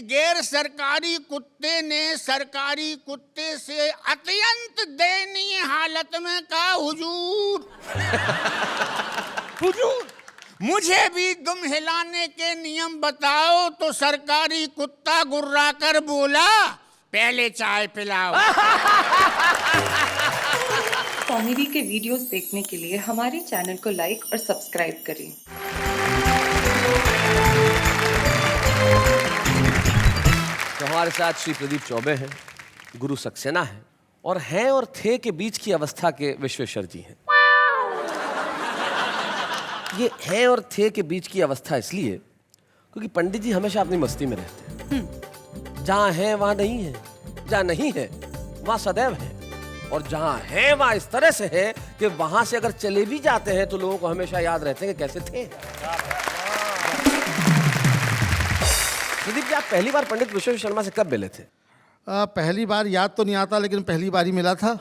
गैर सरकारी कुत्ते ने सरकारी कुत्ते से अत्यंत दयनीय हालत में कहा, हुजूर हुजूर मुझे भी दुम हिलाने के नियम बताओ। तो सरकारी कुत्ता गुर्रा कर बोला, पहले चाय पिलाओ। कॉमेडी के वीडियोस देखने के लिए हमारे चैनल को लाइक और सब्सक्राइब करें। तो हमारे साथ श्री प्रदीप चौबे हैं, गुरु सक्सेना है और हैं और थे के बीच की अवस्था के विश्वेश्वर जी हैं। ये हैं और थे के बीच की अवस्था इसलिए क्योंकि पंडित जी हमेशा अपनी मस्ती में रहते हैं। जहां है वहां नहीं है, जहां नहीं है वहां सदैव है, और जहां है वहां इस तरह से है कि वहां से अगर चले भी जाते हैं तो लोगों को हमेशा याद रहते हैं कि कैसे थे। प्रदीप जी, आप पहली बार पंडित विश्वेश्वर शर्मा से कब मिले थे? पहली बार याद तो नहीं आता, लेकिन पहली बार ही मिला था।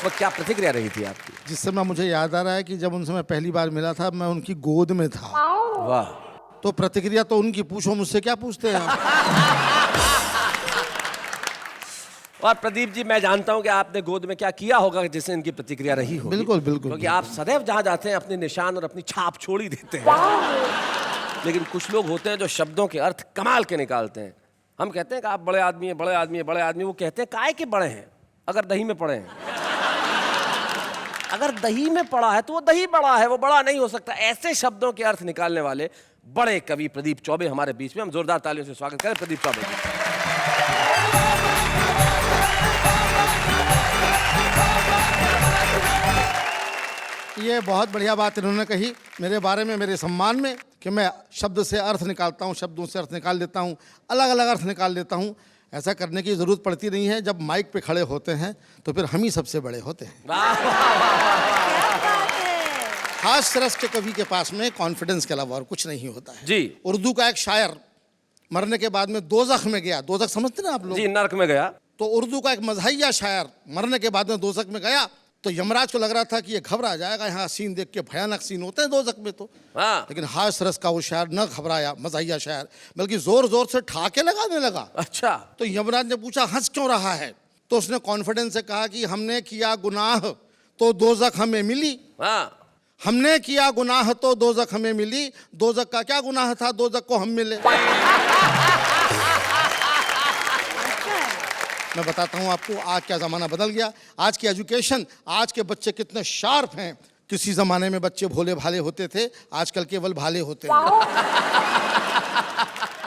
वो क्या प्रतिक्रिया रही थी आपकी? जिस समय मुझे याद आ रहा है कि जब उनसे मैं पहली बार मिला था, मैं उनकी गोद में था। वाह। तो प्रतिक्रिया तो उनकी, पूछो मुझसे क्या पूछते हैं। और प्रदीप जी, मैं जानता हूं कि आपने गोद में क्या किया होगा जिससे इनकी प्रतिक्रिया रही होगी। बिल्कुल बिल्कुल, क्योंकि आप सदैव जहां जाते हैं अपने निशान और अपनी छाप छोड़ ही देते हैं। लेकिन कुछ लोग होते हैं जो शब्दों के अर्थ कमाल के निकालते हैं। हम कहते हैं कि आप बड़े आदमी हैं, बड़े आदमी हैं, बड़े आदमी। वो कहते हैं काय के बड़े हैं? अगर दही में पड़े हैं। अगर दही में पड़ा है तो वो दही बड़ा है, वो बड़ा नहीं हो सकता। ऐसे शब्दों के अर्थ निकालने वाले बड़े कवि प्रदीप चौबे हमारे बीच में। हम जोरदार तालियों से स्वागत करें प्रदीप चौबे जी। ये बहुत बढ़िया बात इन्होंने कही मेरे बारे में, मेरे सम्मान में, कि मैं शब्द से अर्थ निकालता हूँ, शब्दों से अर्थ निकाल लेता हूँ, अलग अलग अर्थ निकाल लेता हूँ। ऐसा करने की ज़रूरत पड़ती नहीं है। जब माइक पे खड़े होते हैं तो फिर हम ही सबसे बड़े होते हैं। हास्य रस के कवि के पास में कॉन्फिडेंस के अलावा और कुछ नहीं होता है जी। उर्दू का एक शायर मरने के बाद में दोज़ख में गया। दोज़ख समझते ना आप लोग? जी, नरक में गया। तो उर्दू का एक मज़हिया शायर मरने के बाद में दोज़ख में गया। तो यमराज को लग रहा था कि ये घबरा जाएगा, यहाँ सीन देख के, भयानक सीन होते हैं दोज़ख में तो। हाँ। लेकिन हास्य रस का वो शायर न घबराया, मज़हिया शायर, बल्कि जोर जोर से ठाके लगाने लगा। अच्छा। तो यमराज ने पूछा हंस क्यों रहा है? तो उसने कॉन्फिडेंस से कहा कि हमने किया गुनाह तो दोज़ख हमें मिली। हाँ। हमने किया गुनाह तो दोज़ख हमें मिली। दोज़ख का क्या गुनाह था, दोज़ख को हम मिले। मैं बताता हूँ आपको आज क्या ज़माना बदल गया। आज की एजुकेशन, आज के बच्चे कितने शार्प हैं। किसी ज़माने में बच्चे भोले भाले होते थे, आजकल केवल भाले होते हैं।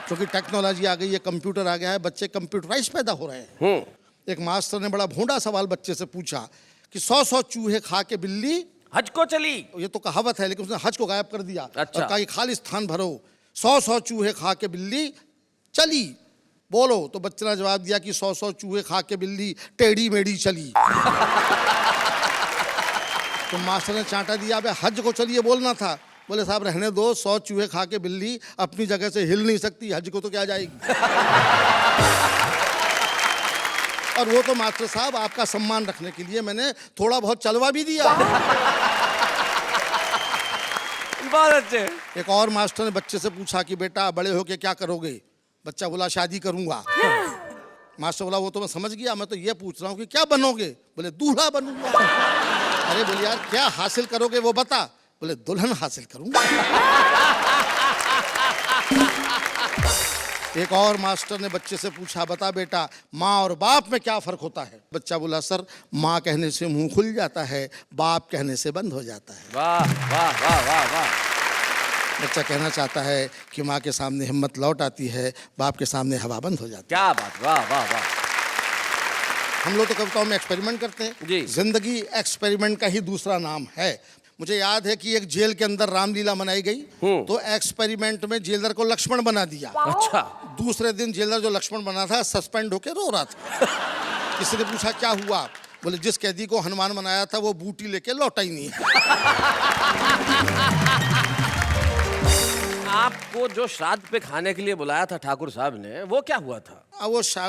क्योंकि टेक्नोलॉजी आ गई है, कंप्यूटर आ गया है, बच्चे कंप्यूटराइज पैदा हो रहे हैं। एक मास्टर ने बड़ा भोंडा सवाल बच्चे से पूछा कि 100 चूहे खा के बिल्ली हज को चली। ये तो कहावत है, लेकिन उसने हज को गायब कर दिया। अच्छा। और कहा कि खाली स्थान भरो। 100 चूहे खा के बिल्ली चली, बोलो। तो बच्चे ने जवाब दिया कि 100 चूहे खा के बिल्ली टेढ़ी मेढ़ी चली। तो मास्टर ने चांटा दिया, अबे हज को चलिए बोलना था। बोले साहब रहने दो, 100 चूहे खा के बिल्ली अपनी जगह से हिल नहीं सकती, हज को तो क्या जाएगी। और वो तो मास्टर साहब आपका सम्मान रखने के लिए मैंने थोड़ा बहुत चलवा भी दिया। बहुत अच्छे। एक और मास्टर ने बच्चे से पूछा कि बेटा बड़े होके क्या करोगे? बच्चा बोला शादी करूंगा। मास्टर बोला वो तो मैं समझ गया, मैं तो ये पूछ रहा हूँ कि क्या बनोगे? बोले दूल्हा बनूंगा। अरे बोले यार क्या हासिल करोगे वो बता। बोले दुल्हन हासिल करूंगा। एक और मास्टर ने बच्चे से पूछा बता बेटा माँ और बाप में क्या फर्क होता है? बच्चा बोला सर माँ कहने से मुंह खुल जाता है, बाप कहने से बंद हो जाता है। वाह वाह वाह वाह वाह। बच्चा कहना चाहता है कि माँ के सामने हिम्मत लौट आती है, बाप के सामने हवा बंद हो जाती है। क्या बात, वाह वाह वाह। हम लोग तो कविताओं में एक्सपेरिमेंट करते हैं जी। जिंदगी एक्सपेरिमेंट का ही दूसरा नाम है। मुझे याद है कि एक जेल के अंदर रामलीला मनाई गई, तो एक्सपेरिमेंट में जेलर को लक्ष्मण बना दिया। अच्छा। दूसरे दिन जेलर जो लक्ष्मण बना था सस्पेंड होकर रो रहा था। किसी ने पूछा क्या हुआ? बोले जिस कैदी को हनुमान बनाया था वो बूटी लेके लौटा ही नहीं। आपको जो श्राद्ध पे खाने के लिए बुलाया था ठाकुर साहब ने, वो क्या हुआ था?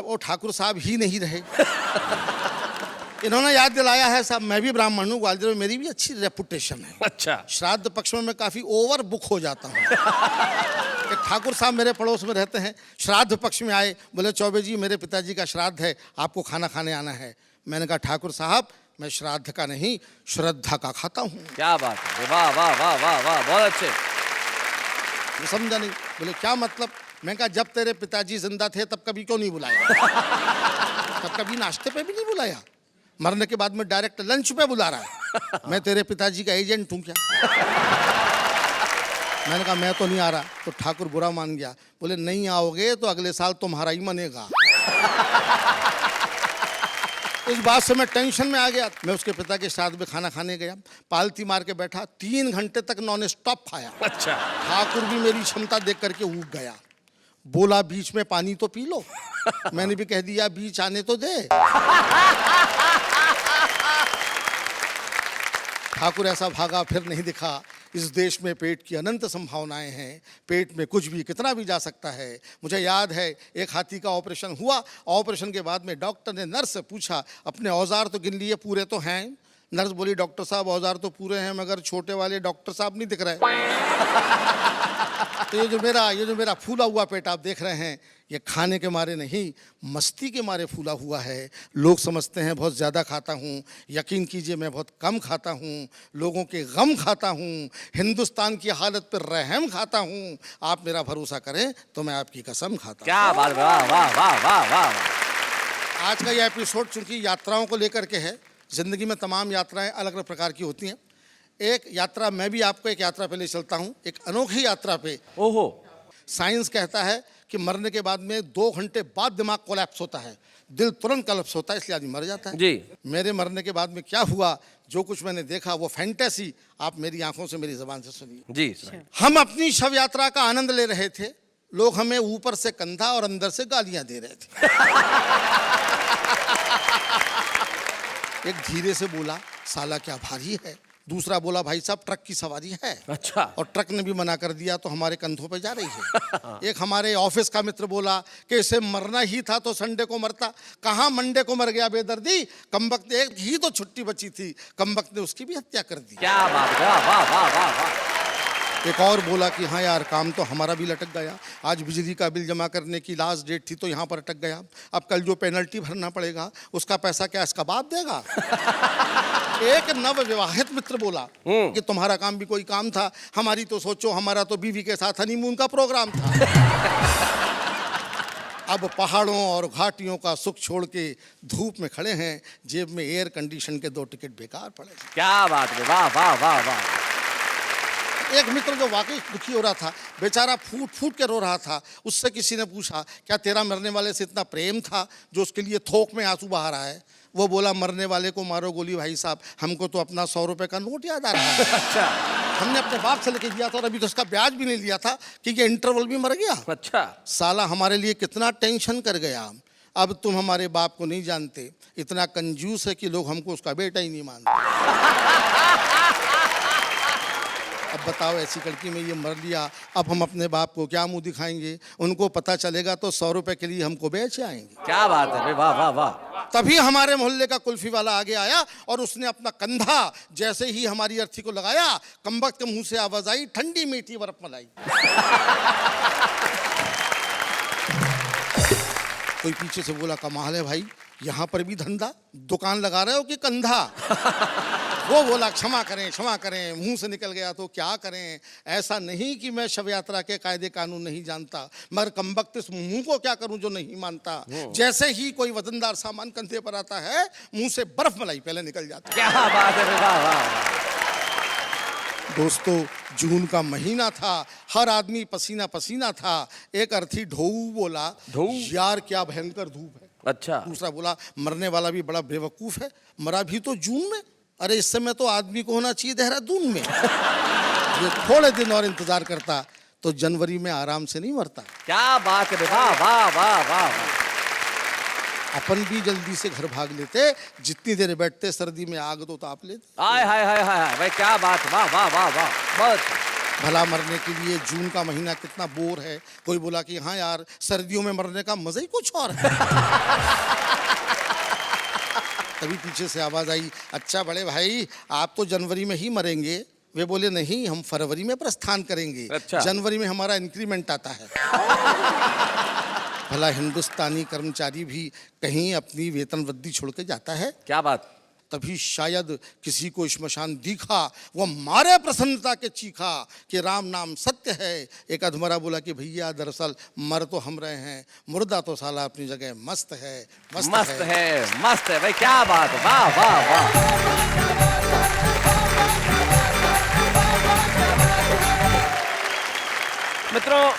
वो ठाकुर साहब ही नहीं रहे। इन्होंने याद दिलाया है साहब, मैं भी ब्राह्मण हूँ, ग्वालियर में मेरी भी अच्छी रेपुटेशन है। अच्छा। श्राद्ध पक्ष में मैं काफी ओवर बुक हो जाता हूँ। एक ठाकुर साहब मेरे पड़ोस में रहते हैं, श्राद्ध पक्ष में आए, बोले चौबे जी मेरे पिताजी का श्राद्ध है, आपको खाना खाने आना है। मैंने कहा ठाकुर साहब मैं श्राद्ध का नहीं श्रद्धा का खाता हूँ। क्या बात है, वाह वाह वाह वाह वाह, बहुत अच्छे। वो समझा नहीं, बोले क्या मतलब? मैं कहा जब तेरे पिताजी जिंदा थे तब कभी क्यों नहीं बुलाया? तब कभी नाश्ते पे भी नहीं बुलाया, मरने के बाद में डायरेक्ट लंच पे बुला रहा है। मैं तेरे पिताजी का एजेंट हूँ क्या? मैंने कहा मैं तो नहीं आ रहा। तो ठाकुर बुरा मान गया, बोले नहीं आओगे तो अगले साल तुम्हारा ही मनेगा। इस बात से मैं टेंशन में आ गया। मैं उसके पिता के श्राद्ध में खाना खाने गया, पालती मार के बैठा, 3 घंटे तक नॉन स्टॉप खाया। अच्छा। ठाकुर भी मेरी क्षमता देख करके ऊब गया, बोला बीच में पानी तो पी लो। मैंने भी कह दिया बीच आने तो दे। ठाकुर ऐसा भागा फिर नहीं दिखा। इस देश में पेट की अनंत संभावनाएं हैं, पेट में कुछ भी कितना भी जा सकता है। मुझे याद है एक हाथी का ऑपरेशन हुआ, ऑपरेशन के बाद में डॉक्टर ने नर्स से पूछा अपने औजार तो गिन लिए, पूरे तो हैं? नर्स बोली डॉक्टर साहब औजार तो पूरे हैं मगर छोटे वाले डॉक्टर साहब नहीं दिख रहे। तो ये जो मेरा फूला हुआ पेट आप देख रहे हैं, ये खाने के मारे नहीं मस्ती के मारे फूला हुआ है। लोग समझते हैं बहुत ज़्यादा खाता हूँ, यकीन कीजिए मैं बहुत कम खाता हूँ। लोगों के गम खाता हूँ, हिंदुस्तान की हालत पर रहम खाता हूँ। आप मेरा भरोसा करें तो मैं आपकी कसम खाता हूँ। क्या बात, वाह वाह वाह वाह वाह। आज का ये एपिसोड चूंकि यात्राओं को लेकर के है, ज़िंदगी में तमाम यात्राएं अलग अलग प्रकार की होती हैं। एक यात्रा मैं भी आपको एक यात्रा पे ले चलता हूँ, एक अनोखी यात्रा पे। ओहो। साइंस कहता है कि मरने के बाद में 2 घंटे बाद दिमाग कोलैप्स होता है, दिल तुरंत कोलैप्स होता है, इसलिए आदमी मर जाता है। जी। मेरे मरने के बाद में क्या हुआ, जो कुछ मैंने देखा वो फैंटेसी आप मेरी आंखों से मेरी ज़बान से सुनिए। जी सर। हम अपनी शव यात्रा का आनंद ले रहे थे, लोग हमें ऊपर से कंधा और अंदर से गालियां दे रहे थे। एक धीरे से बोला साला क्या भारी है, दूसरा बोला भाई साहब ट्रक की सवारी है। अच्छा। और ट्रक ने भी मना कर दिया तो हमारे कंधों पे जा रही है। एक हमारे ऑफिस का मित्र बोला कि इसे मरना ही था तो संडे को मरता, कहाँ मंडे को मर गया बेदर्दी, कमबख्त एक ही तो छुट्टी बची थी, कमबख्त ने उसकी भी हत्या कर दी। क्या बात, वाह वाह वाह वाह वाह। एक और बोला कि हाँ यार काम तो हमारा भी लटक गया, आज बिजली का बिल जमा करने की लास्ट डेट थी तो यहाँ पर अटक गया, अब कल जो पेनल्टी भरना पड़ेगा उसका पैसा क्या इसका बाप देगा। एक नव विवाहित मित्र बोला कि तुम्हारा काम भी कोई काम था, हमारी तो सोचो, हमारा तो बीवी के साथ हनीमून का प्रोग्राम था। अब पहाड़ों और घाटियों का सुख छोड़ के धूप में खड़े हैं, जेब में एयर कंडीशन के 2 टिकट बेकार पड़े। क्या बात है, वाह वाह वाह वाह। एक मित्र जो वाकई दुखी हो रहा था, बेचारा फूट फूट के रो रहा था, उससे किसी ने पूछा क्या तेरा मरने वाले से इतना प्रेम था जो उसके लिए थोक में आंसू बहा रहा है? वो बोला मरने वाले को मारो गोली भाई साहब, हमको तो अपना 100 रुपए का नोट याद आ रहा है। अच्छा। हमने अपने बाप से लेके दिया था और अभी तो उसका ब्याज भी नहीं लिया था कि ये इंटरवल भी मर गया। अच्छा। साला हमारे लिए कितना टेंशन कर गया। अब तुम हमारे बाप को नहीं जानते, इतना कंजूस है कि लोग हमको उसका बेटा ही नहीं मानते। अब बताओ ऐसी लड़की में ये मर लिया, अब हम अपने बाप को क्या मुंह दिखाएंगे? उनको पता चलेगा तो 100 रुपए के लिए हमको बेच आएंगे। क्या बात है, वाह वाह वाह। तभी हमारे मोहल्ले का कुल्फी वाला आगे आया और उसने अपना कंधा जैसे ही हमारी अर्थी को लगाया, कमबख्त के मुंह से आवाज आई ठंडी मीठी बर्फ मलाई। कोई पीछे से बोला कमाल है भाई, यहाँ पर भी धंधा, दुकान लगा रहे हो कि कंधा? वो बोला क्षमा करें, मुंह से निकल गया तो क्या करें। ऐसा नहीं कि मैं शव यात्रा के कायदे कानून नहीं जानता, मगर कमबख्त इस मुंह को क्या करूं जो नहीं मानता। जैसे ही कोई वजनदार सामान कंधे पर आता है, मुंह से बर्फ मलाई पहले निकल जाती है। क्या बात है, वाह वाह। दोस्तों जून का महीना था, हर आदमी पसीना पसीना था। एक अर्थी ढोऊ बोला ढोऊ? यार क्या भयंकर धूप है। अच्छा। दूसरा बोला मरने वाला भी बड़ा बेवकूफ है, मरा भी तो जून में, अरे इस समय तो आदमी को होना चाहिए देहरादून में। ये थोड़े दिन और इंतजार करता तो जनवरी में आराम से नहीं मरता। क्या बात है, वाह वाह वाह वाह। अपन भी जल्दी से घर भाग लेते, जितनी देर बैठते सर्दी में आग तो ताप लेते। हाय हाय हाय हाय, भाई क्या बात, वाह वाह वाह वाह, बहुत। भला मरने के लिए जून का महीना कितना बोर है। कोई बोला कि हाँ यार सर्दियों में मरने का मजा ही कुछ और है। तभी पीछे से आवाज़ आई, अच्छा बड़े भाई आप तो जनवरी में ही मरेंगे। वे बोले नहीं, हम फरवरी में प्रस्थान करेंगे। अच्छा। जनवरी में हमारा इंक्रीमेंट आता है। भला हिंदुस्तानी कर्मचारी भी कहीं अपनी वेतन वृद्धि छोड़ के जाता है? क्या बात? तभी शायद किसी को श्मशान दिखा, वो मारे प्रसन्नता के चीखा कि राम नाम सत्य है। एक अधमरा बोला कि भैया दरअसल मर तो हम रहे हैं, मुर्दा तो साला अपनी जगह मस्त है। मस्त है भाई, क्या बात है, वाह वाह वाह। मित्रों,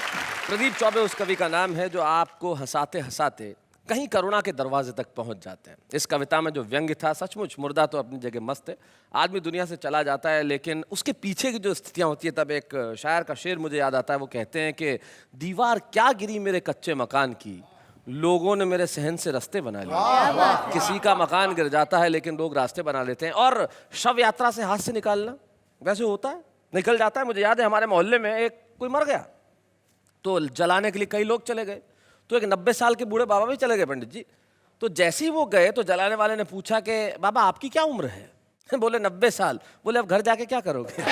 प्रदीप चौबे उस कवि का नाम है जो आपको हंसाते हंसाते कहीं करुणा के दरवाजे तक पहुंच जाते हैं। इस कविता में जो व्यंग्य था, सचमुच मुर्दा तो अपनी जगह मस्त है, आदमी दुनिया से चला जाता है, लेकिन उसके पीछे की जो स्थितियां होती है, तब एक शायर का शेर मुझे याद आता है। वो कहते हैं कि दीवार क्या गिरी मेरे कच्चे मकान की, लोगों ने मेरे सहन से रास्ते बना लिए। किसी का मकान गिर जाता है लेकिन लोग रास्ते बना लेते हैं। और शव यात्रा से हाथ से निकालना वैसे होता है, निकल जाता है। मुझे याद है हमारे मोहल्ले में एक कोई मर गया तो जलाने के लिए कई लोग चले गए, तो एक 90 साल के बूढ़े बाबा भी चले गए पंडित जी। तो जैसे ही वो गए तो जलाने वाले ने पूछा कि बाबा आपकी क्या उम्र है? बोले 90 साल। बोले अब घर जाके क्या करोगे?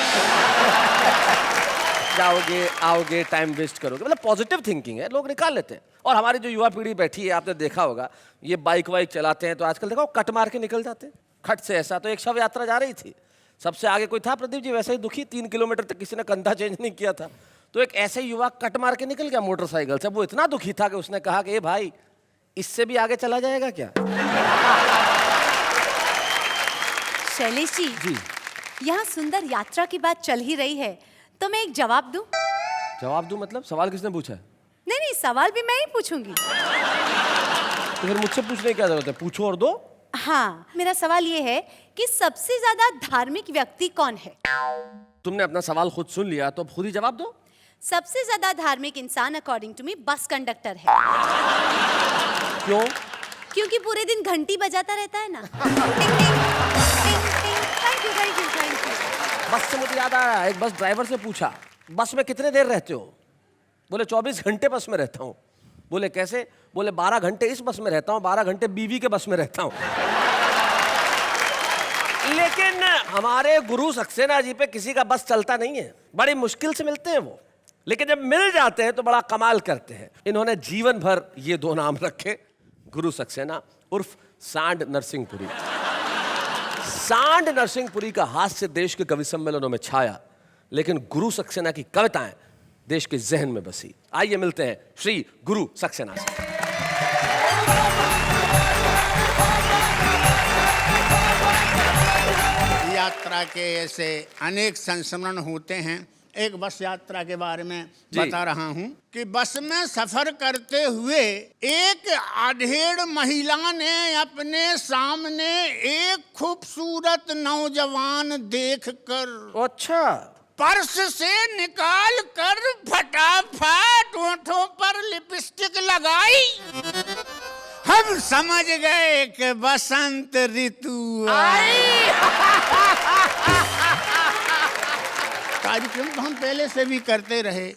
जाओगे आओगे टाइम वेस्ट करोगे। मतलब पॉजिटिव थिंकिंग है, लोग निकाल लेते हैं। और हमारी जो युवा पीढ़ी बैठी है, आपने देखा होगा, ये बाइक वाइक चलाते हैं तो आजकल देखो कट मार के निकल जाते हैं खट से। ऐसा तो एक शव यात्रा जा रही थी, सबसे आगे कोई था प्रदीप जी वैसे ही दुखी, 3 किलोमीटर तक किसी ने कंधा चेंज नहीं किया था, तो एक ऐसे युवा कट मार के निकल गया मोटरसाइकिल से। वो इतना दुखी था कि उसने कहा कि ए भाई इससे भी आगे चला जाएगा क्या? शैलेश जी, यहाँ सुंदर यात्रा की बात चल ही रही है तो मैं एक जवाब दूं? जवाब दूं मतलब? सवाल किसने पूछा है? नहीं, सवाल भी मैं ही पूछूंगी। तो फिर मुझसे पूछने की क्या जरूरत है, पूछो और दो। हाँ, मेरा सवाल ये है कि सबसे ज्यादा धार्मिक व्यक्ति कौन है? तुमने अपना सवाल खुद सुन लिया तो अब खुद ही जवाब दो। सबसे ज्यादा धार्मिक इंसान according to me bus conductor है। क्यों? क्योंकि पूरे दिन घंटी बजाता रहता है ना। टिंग टिंग टिंग टिंग। Thank you. बस से मुझे याद आया, एक बस ड्राइवर से पूछा बस में कितने देर रहते हो? बोले 24 घंटे बस में रहता हूँ। बोले कैसे? बोले 12 घंटे इस बस में रहता हूँ, 12 घंटे बीवी के बस में रहता हूँ। लेकिन हमारे गुरु सक्सेना जी पे किसी का बस चलता नहीं है, बड़ी मुश्किल से मिलते हैं वो, लेकिन जब मिल जाते हैं तो बड़ा कमाल करते हैं। इन्होंने जीवन भर ये 2 नाम रखे, गुरु सक्सेना उर्फ सांड नरसिंहपुरी। सांड नरसिंहपुरी का हास्य देश के कवि सम्मेलनों में छाया, लेकिन गुरु सक्सेना की कविताएं देश के जहन में बसी। आइए मिलते हैं श्री गुरु सक्सेना से। यात्रा के ऐसे अनेक संस्मरण होते हैं। एक बस यात्रा के बारे में जी। बता रहा हूं कि बस में सफर करते हुए एक आधेड़ महिला ने अपने सामने एक खूबसूरत नौजवान देखकर अच्छा, पर्स से निकाल कर फटाफट होठों पर लिपस्टिक लगाई। हम समझ गए कि बसंत ऋतु आई। कार्यक्रम तो हम पहले से भी करते रहे,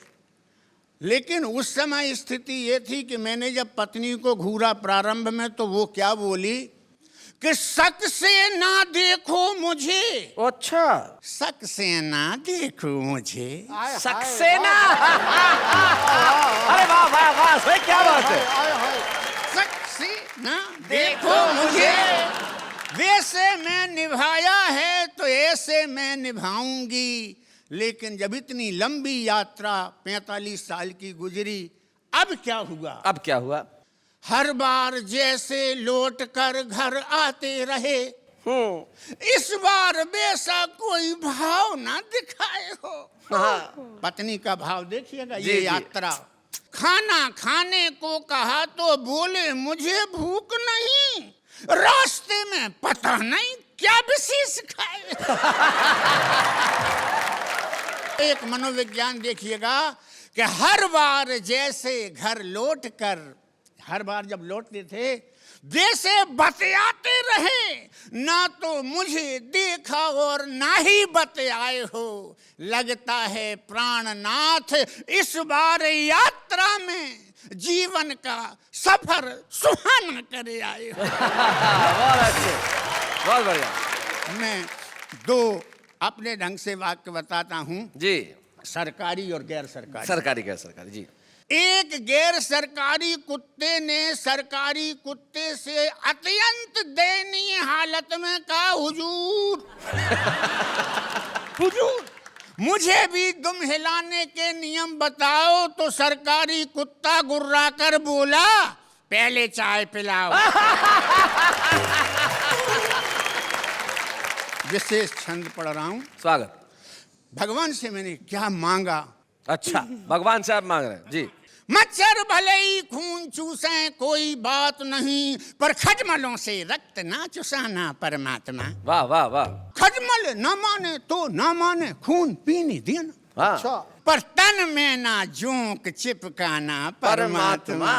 लेकिन उस समय स्थिति ये थी कि मैंने जब पत्नी को घूरा प्रारंभ में तो वो क्या बोली कि शक से ना देखो मुझे। अच्छा, शक से ना देखो मुझे। सक्सेना। अरे वाह वाह वाह, सही, क्या बात है। शक से ना देखो मुझे, वैसे मैं निभाया है तो ऐसे मैं निभाऊंगी। लेकिन जब इतनी लंबी यात्रा 45 साल की गुजरी, अब क्या हुआ? अब क्या हुआ? हर बार जैसे लौट कर घर आते रहे, इस बार वैसा कोई भाव ना दिखाए हो। हाँ। पत्नी का भाव देखिएगा। जी, ये जी। यात्रा, खाना खाने को कहा तो बोले मुझे भूख नहीं, रास्ते में पता नहीं क्या विशेष खाए। एक मनोविज्ञान देखिएगा कि हर बार जैसे घर लौट कर, हर बार जब लौटते थे वैसे बतियाते रहे, ना तो मुझे देखा और ना ही बतियाए हो। लगता है प्राणनाथ इस बार यात्रा में जीवन का सफर सुहाना करे आए हो। बहुत अच्छे। बहुत बढ़िया मैं दो अपने ढंग से वाक्य बताता हूं, जी। सरकारी और गैर सरकारी। सरकारी गैर सरकारी, जी। एक गैर सरकारी कुत्ते ने सरकारी कुत्ते से अत्यंत दयनीय हालत में कहा, हुजूर हुजूर मुझे भी दुम हिलाने के नियम बताओ। तो सरकारी कुत्ता गुर्रा कर बोला, पहले चाय पिलाओ। विशेष छंद पढ़ रहा हूं। स्वागत। भगवान से मैंने क्या मांगा? अच्छा, भगवान से आप मांग रहे हैं, जी। मच्छर भले ही खून चूसे कोई बात नहीं, पर खजमलों से रक्त ना चुसाना परमात्मा। वाह वाह वाह। खजमल न माने तो न माने, खून पीने देना। हाँ। पर तन में ना जोंक चिपकाना परमात्मा।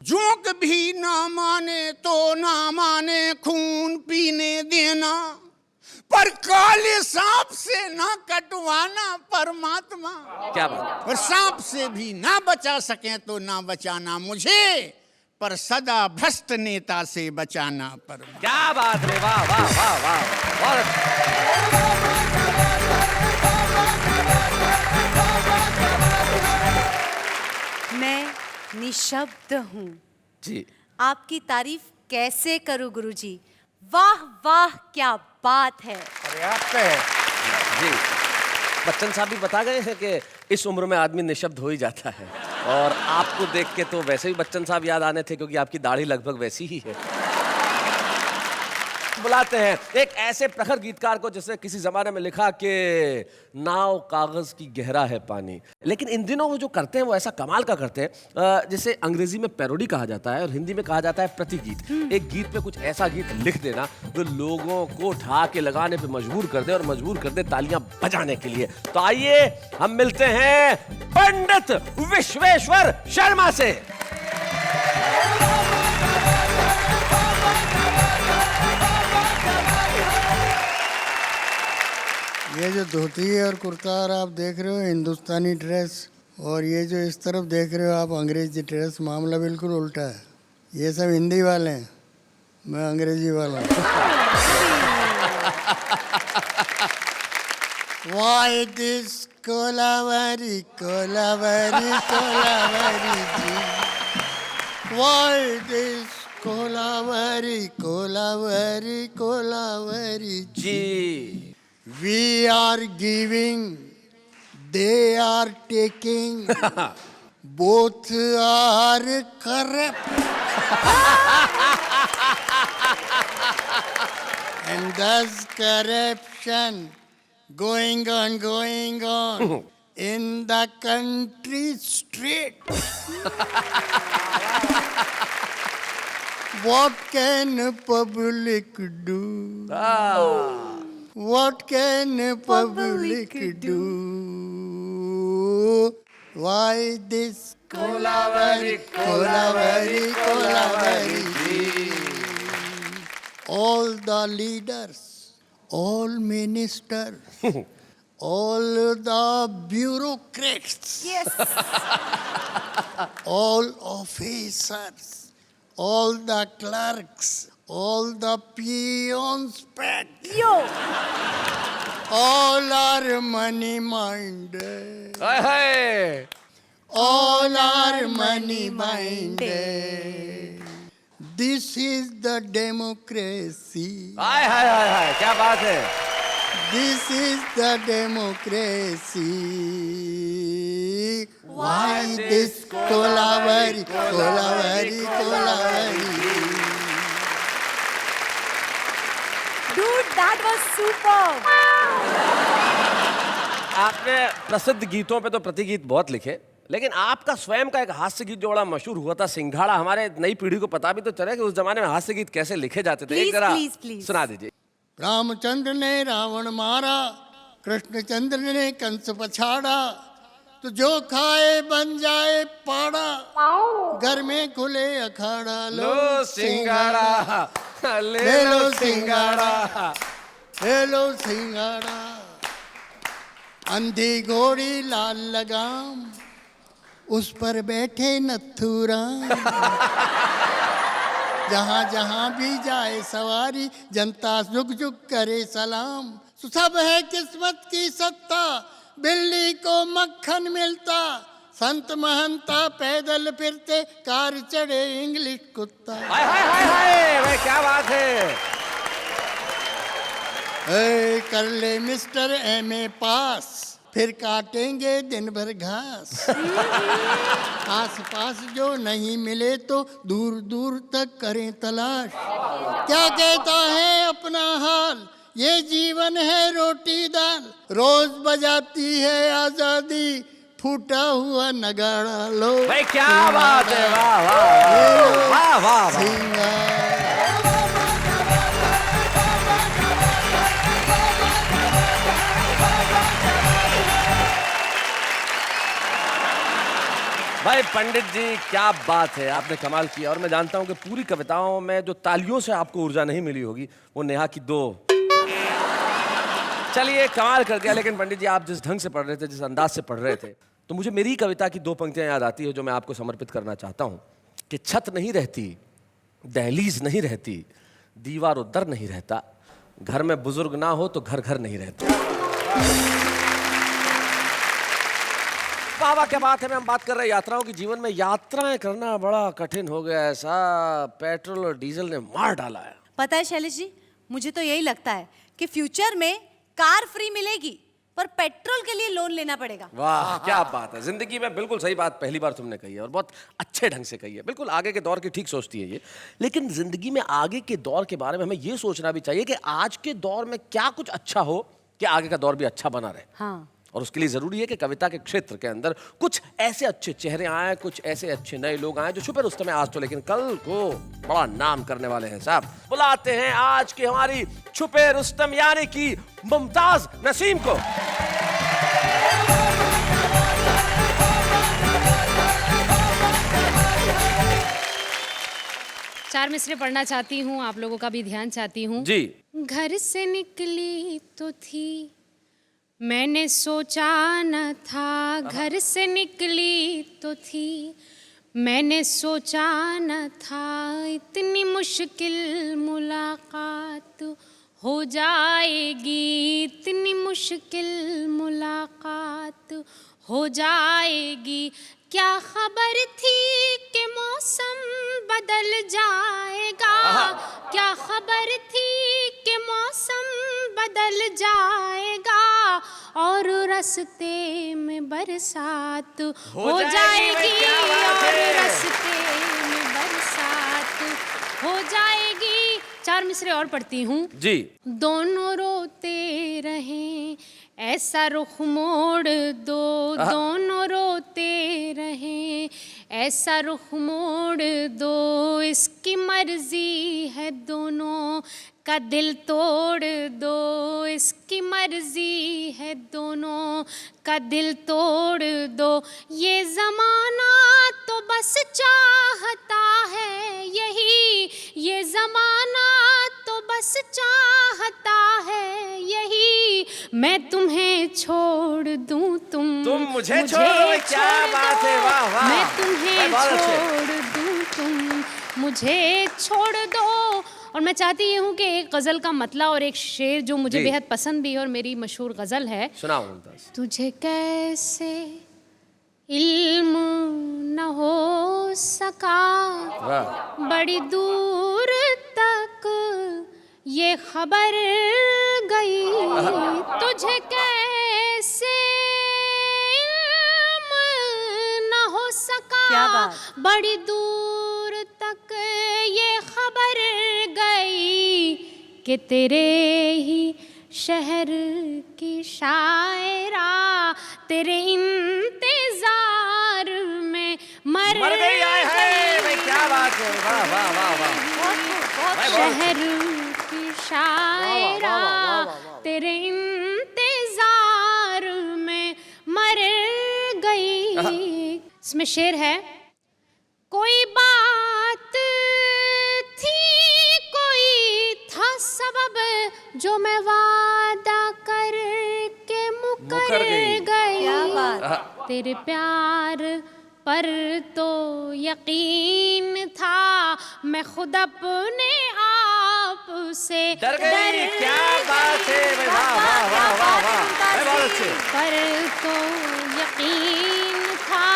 जोंक भी ना माने तो ना माने, खून पीने देना। पर काले सांप से ना कटवाना परमात्मा। क्या बात। और सांप से भी ना बचा सके तो ना बचाना मुझे, पर सदा भ्रष्ट नेता से बचाना परमात्मा। क्या बात रे, वाह वाह वाह वाह, बहुत मैं निशब्द हूँ, जी। आपकी तारीफ कैसे करूँ गुरुजी? वाह वाह क्या बात है। पर्याप्त है। जी। बच्चन साहब भी बता गए हैं कि इस उम्र में आदमी निशब्द हो ही जाता है, और आपको देख के तो वैसे भी बच्चन साहब याद आने थे, क्योंकि आपकी दाढ़ी लगभग वैसी ही है। बुलाते हैं एक ऐसे प्रखर गीतकार को जिसने किसी जमाने में लिखा कि नाव कागज की गहरा है पानी, लेकिन इन दिनों वो जो करते हैं वो ऐसा कमाल का करते हैं, जिसे अंग्रेजी में पैरोडी कहा जाता है और हिंदी में कहा जाता है प्रतिगीत। एक गीत पे कुछ ऐसा गीत लिख देना जो लोगों को उठा के लगाने पे मजबूर कर दे, और मजबूर कर दे तालियां बजाने के लिए। तो आइए हम मिलते हैं पंडित विश्वेश्वर शर्मा से। ये जो धोती है और कुर्ता और आप देख रहे हो हिंदुस्तानी ड्रेस, और ये जो इस तरफ देख रहे हो आप अंग्रेजी ड्रेस, मामला बिल्कुल उल्टा है। ये सब हिंदी वाले हैं, मैं अंग्रेजी वाला हूँ। Why this Kolaveri Kolaveri Kolaveri ji, Why this Kolaveri Kolaveri Kolaveri ji. We are giving, they are taking, both are corrupt. And thus corruption going on in the country straight. What can public do? What can public do? Why this Kolavari, Kolavari, Kolavari? All the leaders, all ministers, all the bureaucrats, Yes. all officers, all the clerks, all the peons, Yo. all are money minded. Hi hi. All are money minded. This is the democracy. हाय हाय हाय हाय, क्या बात है। This is the democracy. Why this Kolavari, Kolavari, Kolavari? Dude, that was superb. आपने प्रसिद्ध गीतों पे तो प्रतिगीत बहुत लिखे, लेकिन आपका स्वयं का एक हास्य गीत जो बड़ा मशहूर हुआ था, सिंघाड़ा, हमारे नई पीढ़ी को पता भी तो चले कि उस जमाने में हास्य गीत कैसे लिखे जाते थे। एक Please, जरा please, please. सुना दीजिए। रामचंद्र ने रावण मारा, कृष्णचंद्र ने कंस पछाड़ा, तो जो खाए बन जाए पाड़ा, घर में खुले अखाड़ा। लो सिंघाड़ा, ले लो सिंघाड़ा, ले लो सिंघाड़ा। अंधी घोड़ी लाल लगाम, उस पर बैठे नथुराम। जहाँ जहाँ भी जाए सवारी जनता झुक झुक करे सलाम। सब है किस्मत की सत्ता, बिल्ली को मक्खन मिलता, संत महंता पैदल फिरते, कार चढ़े इंग्लिश कुत्ता। हाय हाय हाय हाय, भाई क्या बात है। ए, कर ले मिस्टर एमए पास, फिर काटेंगे दिन भर घास। आस पास जो नहीं मिले तो दूर दूर तक करें तलाश। क्या कहता है अपना हाल, ये जीवन है रोटी दाल। रोज बजाती है आजादी, फूटा हुआ नगाड़ा लो। भाई क्या बात है, वाह वाह वाह वाह वाह। भाई पंडित जी क्या बात है, आपने कमाल किया। और मैं जानता हूं कि पूरी कविताओं में जो तालियों से आपको ऊर्जा नहीं मिली होगी वो नेहा की दो। चलिए कमाल कर दिया। लेकिन पंडित जी आप जिस ढंग से पढ़ रहे थे, जिस अंदाज से पढ़ रहे थे, तो मुझे मेरी कविता की दो पंक्तियां याद आती है जो मैं आपको समर्पित करना चाहता हूं कि छत नहीं रहती, दहलीज नहीं रहती, दीवार और दर नहीं रहता, घर में बुजुर्ग ना हो तो घर घर नहीं रहता। वाह वाह क्या बात है। मैं हम बात कर रहे हैं यात्राओं की। जीवन में यात्राएं करना बड़ा कठिन हो गया है साहब, पेट्रोल और डीजल ने मार डाला है। पता है शैलेश जी, मुझे तो यही लगता है कि फ्यूचर में कार फ्री मिलेगी पर पेट्रोल के लिए लोन लेना पड़ेगा। वाह क्या बात है। जिंदगी में बिल्कुल सही बात पहली बार तुमने कही है और बहुत अच्छे ढंग से कही है। बिल्कुल आगे के दौर की ठीक सोचती है ये। लेकिन जिंदगी में आगे के दौर के बारे में हमें ये सोचना भी चाहिए कि आज के दौर में क्या कुछ अच्छा हो कि आगे का दौर भी अच्छा बना रहे। हाँ। और उसके लिए जरूरी है कि कविता के क्षेत्र के अंदर कुछ ऐसे अच्छे चेहरे आए, कुछ ऐसे अच्छे नए लोग आए जो छुपे रुस्तम में आज तो लेकिन कल को बड़ा नाम करने वाले हैं साहब। बुलाते हैं आज की हमारी छुपे रुस्तम यानी कि मुमताज नसीम को। चार मिसरे पढ़ना चाहती हूँ, आप लोगों का भी ध्यान चाहती हूँ जी। घर से निकली तो थी, मैंने सोचा न था। घर से निकली तो थी, मैंने सोचा न था। इतनी मुश्किल मुलाकात हो जाएगी, इतनी मुश्किल मुलाकात हो जाएगी। क्या खबर थी कि मौसम बदल जाएगा, क्या खबर थी कि मौसम बदल जाएगा और रास्ते में बरसात हो जाएगी, और रास्ते में बरसात हो जाएगी। चार मिसरे और पढ़ती हूँ जी। दोनों रोते रहें ऐसा रुख मोड़ दो, दोनों रोते रहें ऐसा रुख मोड़ दो। इसकी मर्जी है दोनों का दिल तोड़ दो, इसकी मर्जी है दोनों का दिल तोड़ दो। ये ज़माना तो बस चाहता है यही, ये ज़माना तो बस चाहता है यही। मैं तुम्हें छोड़ दूं, तुम मुझे छोड़ दो। क्या बात है, वाह वाह। मैं तुम्हें छोड़ दूं, तुम मुझे छोड़ दो। और मैं चाहती हूँ कि एक गज़ल का मतला और एक शेर जो मुझे बेहद पसंद भी है और मेरी मशहूर गज़ल है, सुनाओ मुमताज। तुझे कैसे इल्म न हो सका, बड़ी दूर तक ये खबर गई। तुझे कैसे इल्म न हो सका, क्या बात? बड़ी दूर तक ये खबर गई कि तेरे ही शहर की शायरा तेरे इंतजार में मर गई। आए हाय भाई क्या बात है, वाह वाह वाह वाह। शहर की शायरा तेरे इंतजार में मर गई। इसमें शेर है, कोई बात थी, कोई था सबब जो मैं वादा करके मुकर गई। क्या बात? तेरे प्यार पर तो यकीन था मैं खुद अपने आप से डर गई। क्या बात है भाई, वाह वाह वाह वाह वाह, भाई बहुत अच्छे। पर तो यकीन था।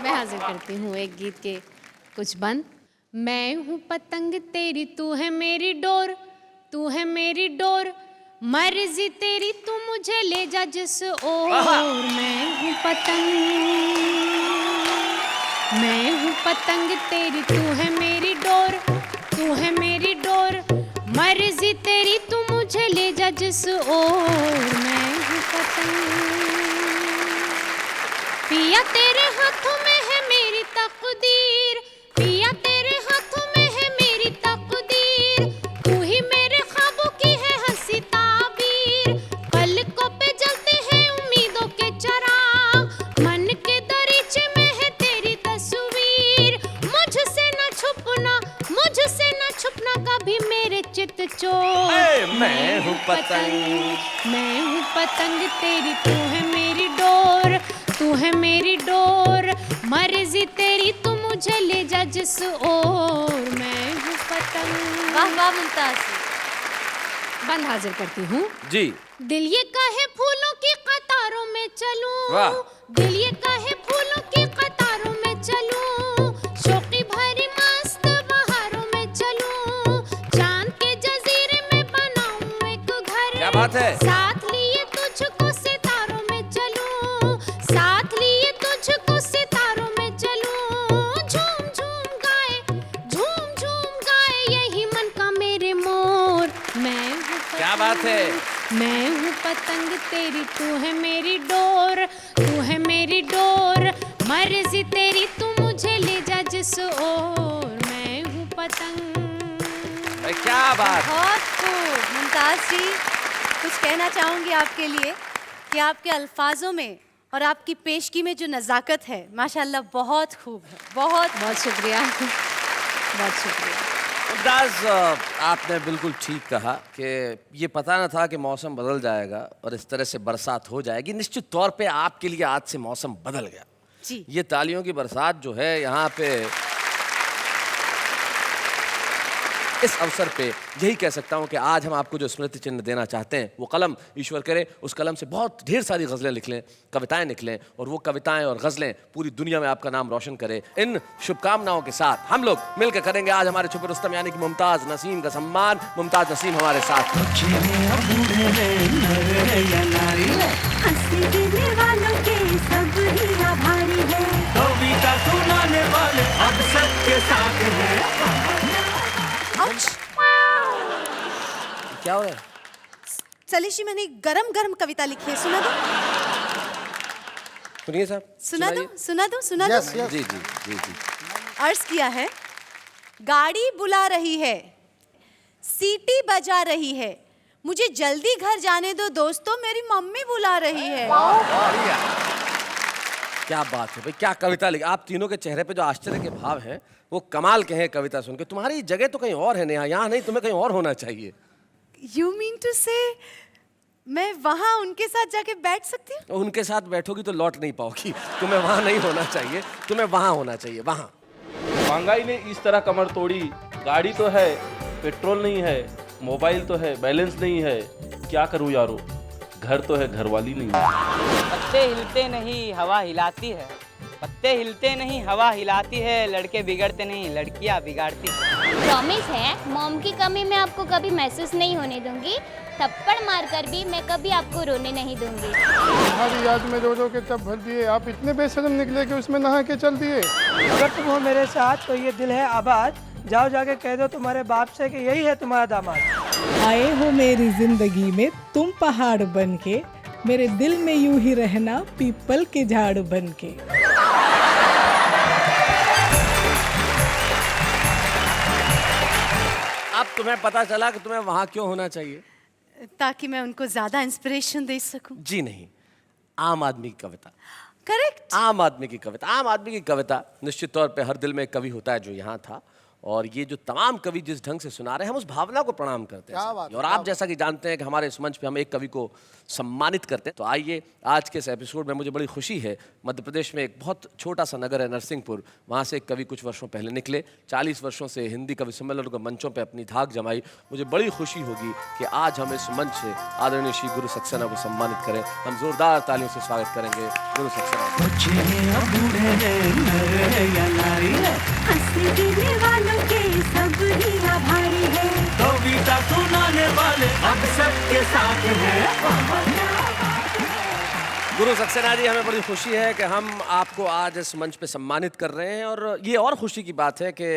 मैं हाजिर करती हूँ एक गीत के कुछ बंद। मैं हूँ पतंग तेरी, तू है मेरी डोर, तू है मेरी डोर, मर्जी तेरी तू मुझे ले जा जिस ओर। मैं हूँ पतंग, मैं हूँ पतंग तेरी, तू है मेरी डोर, तू है मेरी डोर, मर्जी तेरी तू मुझे ले जा जिस ओर। मैं हूँ पतंग, पिया तेरे हाथों में है मेरी तकदीर, पिया तेरे हाथों में है मेरी तकदीर, तू ही मेरे ख्वाबों की है हंसी ताबीर। पलकों पे जलते हैं उम्मीदों के चिराग, मन के दरीचे में है तेरी तस्वीर। मुझसे न छुपना, मुझसे न छुपना कभी मेरे चित चोर। मैं हूँ पतंग, मैं हूँ पतंग तेरी, तू है मेरी डोर, तू है मेरी डोर, मर्जी तेरी तू मुझे ले जा जिस ओर। मैं हूँ पतंग। वाह वाह मुमताज। बंद हाजिर करती हूँ। जी। दिल ये काहे फूलों की कतारों में चलूं, वाह। दिल ये काहे फूलों की कतारों में चलूं, शौकी भरी मस्त बहारों में चलूं, चांद के जजीरे में बनाऊं एक घर। क्या बात है। साथ लिए तुझको सितारों में चलूं, साथ लिए तुझको सितारों में चलूं, झूम झूम गाए, झूम झूम गाए यही मन का मेरे मोर। मैं हूँ क्या बात है। मैं हूँ पतंग तेरी, तू है मेरी डोर, तू है मेरी डोर, मर्जी तेरी तू मुझे ले जा जिस ओर। मैं हूँ पतंग। भाई क्या बात। बहुत खूब मुमताज जी, कुछ कहना चाहूंगी आपके लिए कि आपके अल्फाजों में और आपकी पेशगी में जो नज़ाकत है माशाल्लाह बहुत खूब है। बहुत बहुत शुक्रिया, बहुत शुक्रिया। मुमताज, आपने बिल्कुल ठीक कहा कि ये पता न था कि मौसम बदल जाएगा और इस तरह से बरसात हो जाएगी। निश्चित तौर पे आपके लिए आज से मौसम बदल गया जी। ये तालियों की बरसात जो है यहाँ पे, इस अवसर पे यही कह सकता हूँ कि आज हम आपको जो स्मृति चिन्ह देना चाहते हैं वो कलम ईश्वर करे उस कलम से बहुत ढेर सारी गज़लें निकलें, कविताएं निकलें और वो कविताएं और गज़लें पूरी दुनिया में आपका नाम रोशन करें। इन शुभकामनाओं के साथ हम लोग मिलकर करेंगे आज हमारे छुपे रुस्तम यानी कि मुमताज़ नसीम का सम्मान। मुमताज़ नसीम हमारे साथ। क्या हो रहा है? सलीशी मैंने गरम गरम कविता लिखी है, सुना दो, सुनिए साहब, सुना दो, सुनाइए। सुना दो, सुना यस दो। यस। जी जी जी जी। अर्ज किया है, गाड़ी बुला रही है, सीटी बजा रही है, मुझे जल्दी घर जाने दो दोस्तों, मेरी मम्मी बुला रही है। क्या बात है भाई, क्या कविता लिखी। आप तीनों के चेहरे पे जो आश्चर्य के भाव हैं वो कमाल के हैं कविता सुन के। तुम्हारी जगह तो कहीं और है नेहा, यहाँ नहीं, तुम्हें कहीं और होना चाहिए। You mean to say मैं वहाँ उनके साथ जाके बैठ सकती हूँ? उनके साथ बैठोगी तो लौट नहीं पाओगी। तुम्हें वहाँ नहीं होना चाहिए, तुम्हें वहाँ होना चाहिए, वहाँ। महंगाई ने इस तरह कमर तोड़ी, गाड़ी तो है पेट्रोल नहीं है, मोबाइल तो है बैलेंस नहीं है, क्या करूँ यारो, घर तो है घरवाली नहीं है। पत्ते हिलते नहीं हवा हिलाती है, पत्ते हिलते नहीं हवा हिलाती है, लड़के बिगड़ते नहीं लड़कियां बिगाड़ती है। प्रॉमिस है मॉम की कमी मैं आपको कभी महसूस नहीं होने दूंगी, थप्पड़ मारकर भी मैं कभी आपको रोने नहीं दूंगी। तुम्हारी याद में रो रो के तब भर दिए, आप इतने बेशर्म निकले कि उसमें नहा के चल दिए। अगर तुम हो मेरे साथ तो ये दिल है आबाद, जाओ जाके कह दो तुम्हारे बाप से कि यही है तुम्हारा दामाद। आए हो मेरी जिंदगी में तुम पहाड़ बन के, मेरे दिल में यूं ही रहना पीपल के झाड़ बन के। अब तुम्हें पता चला कि तुम्हें वहाँ क्यों होना चाहिए? ताकि मैं उनको ज्यादा इंस्पिरेशन दे सकूं। जी नहीं, आम आदमी की कविता। करेक्ट। आम आदमी की कविता, आम आदमी की कविता। निश्चित तौर पे हर दिल में एक कवि होता है जो यहाँ था और ये जो तमाम कवि जिस ढंग से सुना रहे हैं हम उस भावना को प्रणाम करते हैं क्या साहब बात जी। और आप जैसा कि जानते हैं कि हमारे इस मंच पे हम एक कवि को सम्मानित करते हैं, तो आइए आज के इस एपिसोड में मुझे बड़ी खुशी है, मध्य प्रदेश में एक बहुत छोटा सा नगर है नरसिंहपुर, वहाँ से एक कवि कुछ वर्षों पहले निकले, 40 वर्षों से हिंदी कवि सम्मेलन के मंचों पे अपनी धाक जमाई। मुझे बड़ी खुशी होगी कि आज हम इस मंच से आदरणीय श्री गुरु सक्सेना को सम्मानित करें। हम जोरदार तालियों से स्वागत करेंगे गुरु सक्सेना कविता सुनाने वाले अब सबके साथ हैं। गुरु सक्सेना जी, हमें बड़ी खुशी है कि हम आपको आज इस मंच पे सम्मानित कर रहे हैं, और ये और खुशी की बात है कि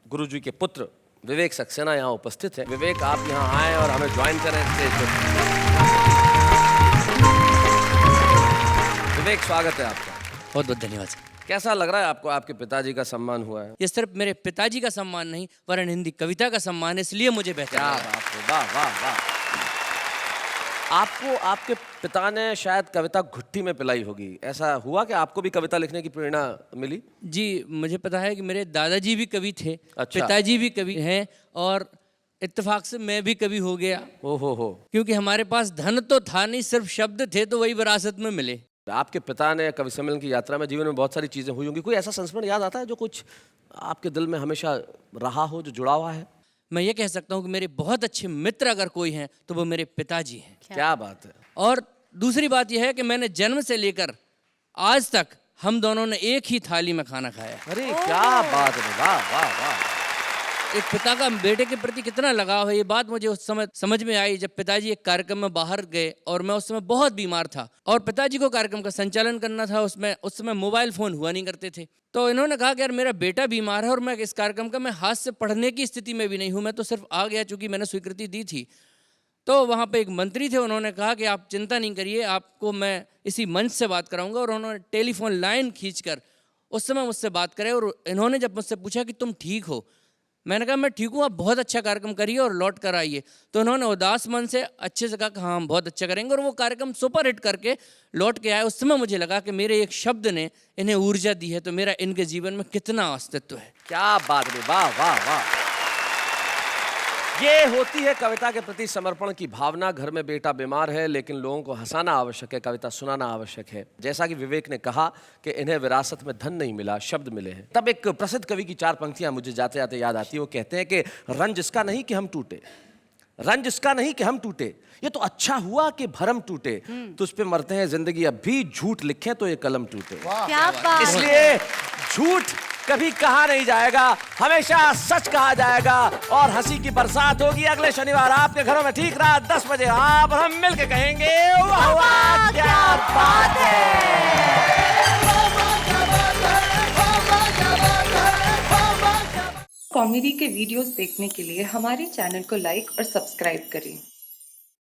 गुरु जी के पुत्र विवेक सक्सेना यहाँ उपस्थित हैं। विवेक, आप यहाँ आए और हमें ज्वाइन करें स्टेज पे। विवेक, स्वागत है आपका। बहुत बहुत धन्यवाद। कैसा लग रहा है आपको, आपके पिताजी का सम्मान हुआ है? ये सिर्फ मेरे पिताजी का सम्मान नहीं वरन हिंदी कविता का सम्मान है, इसलिए मुझे बेहतर क्या लग रहा है। बात है, वाह वाह वाह। आपको आपके पिता ने शायद कविता घुट्टी में पिलाई होगी, ऐसा हुआ कि आपको भी कविता लिखने की प्रेरणा मिली? जी, मुझे पता है कि मेरे दादाजी भी कवि थे, अच्छा। पिताजी भी कवि हैं, और इत्तेफाक से मैं भी कवि हो गया। हो क्योंकि हमारे पास धन तो था नहीं, सिर्फ शब्द थे, तो वही विरासत में मिले। आपके पिता ने कवि सम्मेलन की यात्रा में जीवन में बहुत सारी चीजें हुई होंगी, कोई ऐसा संस्मरण याद आता है जो कुछ आपके दिल में हमेशा रहा हो, जो जुड़ा हुआ है? मैं ये कह सकता हूँ कि मेरे बहुत अच्छे मित्र अगर कोई हैं तो वो मेरे पिताजी हैं। क्या बात है। और दूसरी बात यह है कि मैंने जन्म से लेकर आज तक हम दोनों ने एक ही थाली में खाना खाया। अरे क्या बात है, वाह वाह वाह। एक पिता का बेटे के प्रति कितना लगाव है, ये बात मुझे उस समय समझ में आई जब पिताजी एक कार्यक्रम में बाहर गए और मैं उस समय बहुत बीमार था और पिताजी को कार्यक्रम का संचालन करना था। उस समय मोबाइल फ़ोन हुआ नहीं करते थे, तो इन्होंने कहा कि यार मेरा बेटा बीमार है और मैं इस कार्यक्रम का मैं हाथ से पढ़ने की स्थिति में भी नहीं हूँ, मैं तो सिर्फ आ गया चूँकि मैंने स्वीकृति दी थी। तो वहाँ पे एक मंत्री थे, उन्होंने कहा कि आप चिंता नहीं करिए, आपको मैं इसी मंच से बात कराऊंगा, और उन्होंने टेलीफोन लाइन खींचकर उस समय मुझसे बात करे। और इन्होंने जब मुझसे पूछा कि तुम ठीक हो, मैंने कहा मैं ठीक हूँ, आप बहुत अच्छा कार्यक्रम करिए और लौट कर आइए। तो उन्होंने उदास मन से अच्छे से कहा कि हाँ हम बहुत अच्छा करेंगे, और वो कार्यक्रम सुपर हिट करके लौट के आए। उस समय मुझे लगा कि मेरे एक शब्द ने इन्हें ऊर्जा दी है, तो मेरा इनके जीवन में कितना अस्तित्व है। क्या बात है, वाह वाह वाह। ये होती है कविता के प्रति समर्पण की भावना। घर में बेटा बीमार है लेकिन लोगों को हंसाना आवश्यक है, कविता सुनाना आवश्यक है। जैसा कि विवेक ने कहा कि इन्हें विरासत में धन नहीं मिला, शब्द मिले हैं। तब एक प्रसिद्ध कवि की 4 पंक्तियां मुझे जाते जाते याद आती है। वो कहते हैं कि रंज इसका नहीं कि हम टूटे, रंज इसका नहीं कि हम टूटे, ये तो अच्छा हुआ कि भरम टूटे, तुझ पे मरते हैं जिंदगी अब भी, झूठ लिखे तो ये कलम टूटे। क्या बात। इसलिए झूठ कभी कहा नहीं जाएगा, हमेशा सच कहा जाएगा, और हंसी की बरसात होगी अगले शनिवार आपके घरों में ठीक रात 10 बजे। आप हम मिलके कहेंगे वाह वाह क्या बात है। कॉमेडी के वीडियोस देखने के लिए हमारे चैनल को लाइक और सब्सक्राइब करें।